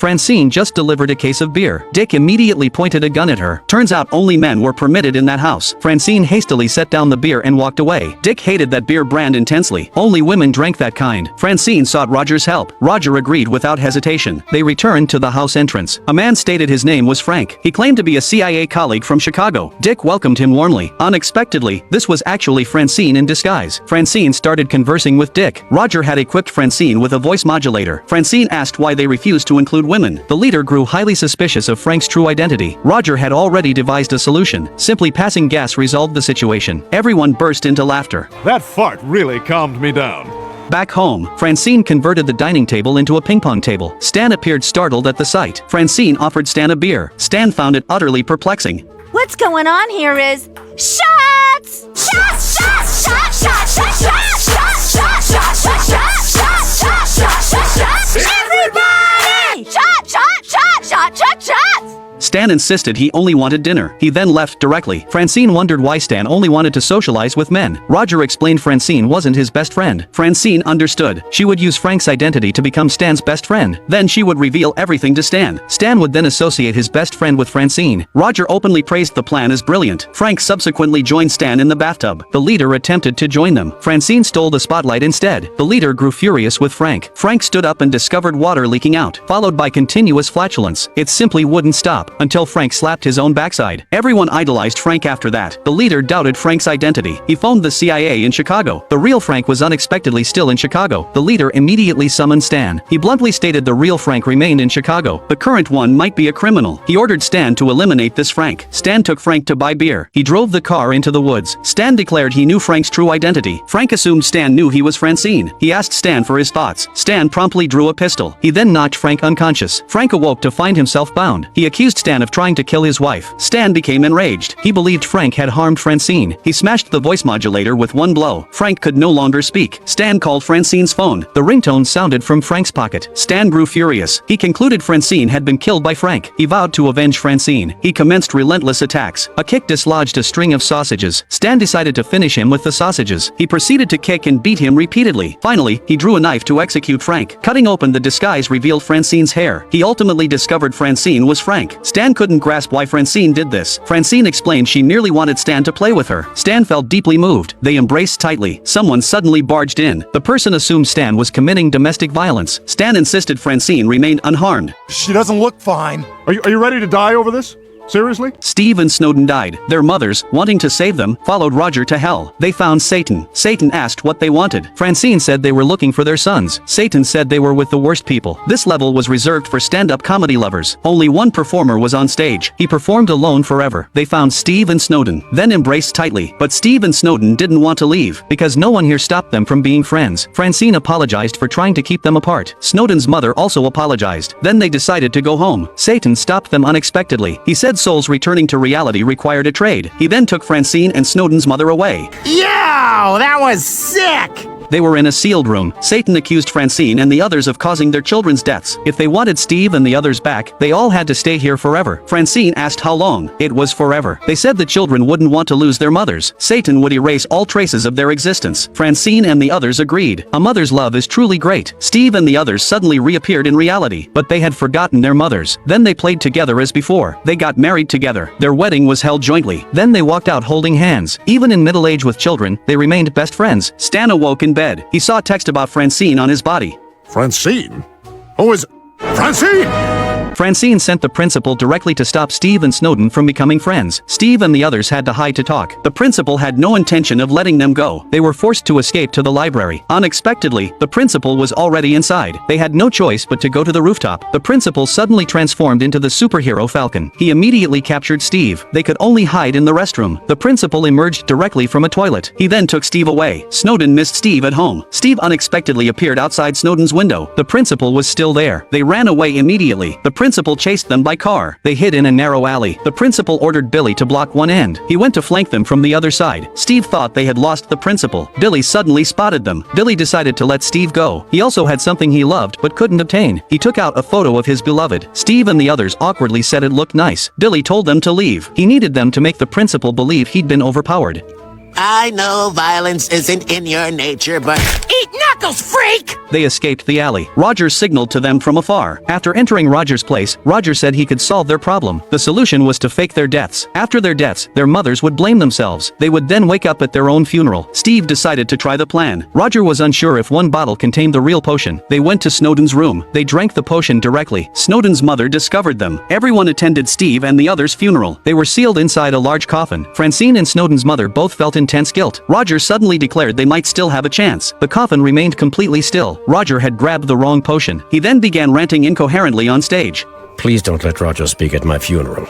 Francine just delivered a case of beer. Dick immediately pointed a gun at her. Turns out only men were permitted in that house. Francine hastily set down the beer and walked away. Dick hated that beer brand intensely. Only women drank that kind. Francine sought Roger's help. Roger agreed without hesitation. They returned to the house entrance. A man stated his name was Frank. He claimed to be a CIA colleague from Chicago. Dick welcomed him warmly. Unexpectedly, this was actually Francine in disguise. Francine started conversing with Dick. Roger had equipped Francine with a voice modulator. Francine asked why they refused to include women. The leader grew highly suspicious of Frank's true identity. Roger had already devised a solution. Simply passing gas resolved the situation. Everyone burst into laughter. That fart really calmed me down. Back home, Francine converted the dining table into a ping-pong table. Stan appeared startled at the sight. Francine offered Stan a beer. Stan found it utterly perplexing. What's going on here is shots! Shots! Shots! Shots! Shots! Shots! Shots! Shots! Shots! Shots! Shots! Shots! Shots! Shots! Shots! Shots! Everybody! Shot! Shot! Shot! Shot! Shot! Shots! Stan insisted he only wanted dinner. He then left directly. Francine wondered why Stan only wanted to socialize with men. Roger explained Francine wasn't his best friend. Francine understood. She would use Frank's identity to become Stan's best friend. Then she would reveal everything to Stan. Stan would then associate his best friend with Francine. Roger openly praised the plan as brilliant. Frank subsequently joined Stan in the bathtub. The leader attempted to join them. Francine stole the spotlight instead. The leader grew furious with Frank. Frank stood up and discovered water leaking out, followed by continuous flatulence. It simply wouldn't stop until Frank slapped his own backside. Everyone idolized Frank after that. The leader doubted Frank's identity. He phoned the CIA in Chicago. The real Frank was unexpectedly still in Chicago. The leader immediately summoned Stan. He bluntly stated the real Frank remained in Chicago. The current one might be a criminal. He ordered Stan to eliminate this Frank. Stan took Frank to buy beer. He drove the car into the woods. Stan declared he knew Frank's true identity. Frank assumed Stan knew he was Francine. He asked Stan for his thoughts. Stan promptly drew a pistol. He then knocked Frank unconscious. Frank awoke to find himself bound. He accused Stan of trying to kill his wife. Stan became enraged. He believed Frank had harmed Francine. He smashed the voice modulator with one blow. Frank could no longer speak. Stan called Francine's phone. The ringtone sounded from Frank's pocket. Stan grew furious. He concluded Francine had been killed by Frank. He vowed to avenge Francine. He commenced relentless attacks. A kick dislodged a string of sausages. Stan decided to finish him with the sausages. He proceeded to kick and beat him repeatedly. Finally, he drew a knife to execute Frank. Cutting open the disguise revealed Francine's hair. He ultimately discovered Francine was Frank. Stan couldn't grasp why Francine did this. Francine explained she merely wanted Stan to play with her. Stan felt deeply moved. They embraced tightly. Someone suddenly barged in. The person assumed Stan was committing domestic violence. Stan insisted Francine remained unharmed. She doesn't look fine. Are you ready to die over this? Seriously? Steve and Snowden died. Their mothers, wanting to save them, followed Roger to hell. They found Satan. Satan asked what they wanted. Francine said they were looking for their sons. Satan said they were with the worst people. This level was reserved for stand-up comedy lovers. Only one performer was on stage. He performed alone forever. They found Steve and Snowden, then embraced tightly. But Steve and Snowden didn't want to leave, because no one here stopped them from being friends. Francine apologized for trying to keep them apart. Snowden's mother also apologized. Then they decided to go home. Satan stopped them unexpectedly. He said souls returning to reality required a trade. He then took Francine and Snowden's mother away. Yo, that was sick! They were in a sealed room. Satan accused Francine and the others of causing their children's deaths. If they wanted Steve and the others back, they all had to stay here forever. Francine asked how long. It was forever. They said the children wouldn't want to lose their mothers. Satan would erase all traces of their existence. Francine and the others agreed. A mother's love is truly great. Steve and the others suddenly reappeared in reality, but they had forgotten their mothers. Then they played together as before. They got married together. Their wedding was held jointly. Then they walked out holding hands. Even in middle age with children, they remained best friends. Stan awoke in bed. He saw text about Francine on his body. Francine? Who is... Francine! Francine sent the principal directly to stop Steve and Snowden from becoming friends. Steve and the others had to hide to talk. The principal had no intention of letting them go. They were forced to escape to the library. Unexpectedly, the principal was already inside. They had no choice but to go to the rooftop. The principal suddenly transformed into the superhero Falcon. He immediately captured Steve. They could only hide in the restroom. The principal emerged directly from a toilet. He then took Steve away. Snowden missed Steve at home. Steve unexpectedly appeared outside Snowden's window. The principal was still there. They ran away immediately. The principal chased them by car. They hid in a narrow alley. The principal ordered Billy to block one end. He went to flank them from the other side. Steve thought they had lost the principal. Billy suddenly spotted them. Billy decided to let Steve go. He also had something he loved but couldn't obtain. He took out a photo of his beloved. Steve and the others awkwardly said it looked nice. Billy told them to leave. He needed them to make the principal believe he'd been overpowered. I know violence isn't in your nature, but eat knuckles, freak! They escaped the alley. Roger signaled to them from afar. After entering Roger's place, Roger said he could solve their problem. The solution was to fake their deaths. After their deaths, their mothers would blame themselves. They would then wake up at their own funeral. Steve decided to try the plan. Roger was unsure if one bottle contained the real potion. They went to Snowden's room. They drank the potion directly. Snowden's mother discovered them. Everyone attended Steve and the others' funeral. They were sealed inside a large coffin. Francine and Snowden's mother both felt intense guilt. Roger suddenly declared they might still have a chance. The coffin remained completely still. Roger had grabbed the wrong potion. He then began ranting incoherently on stage. Please don't let Roger speak at my funeral.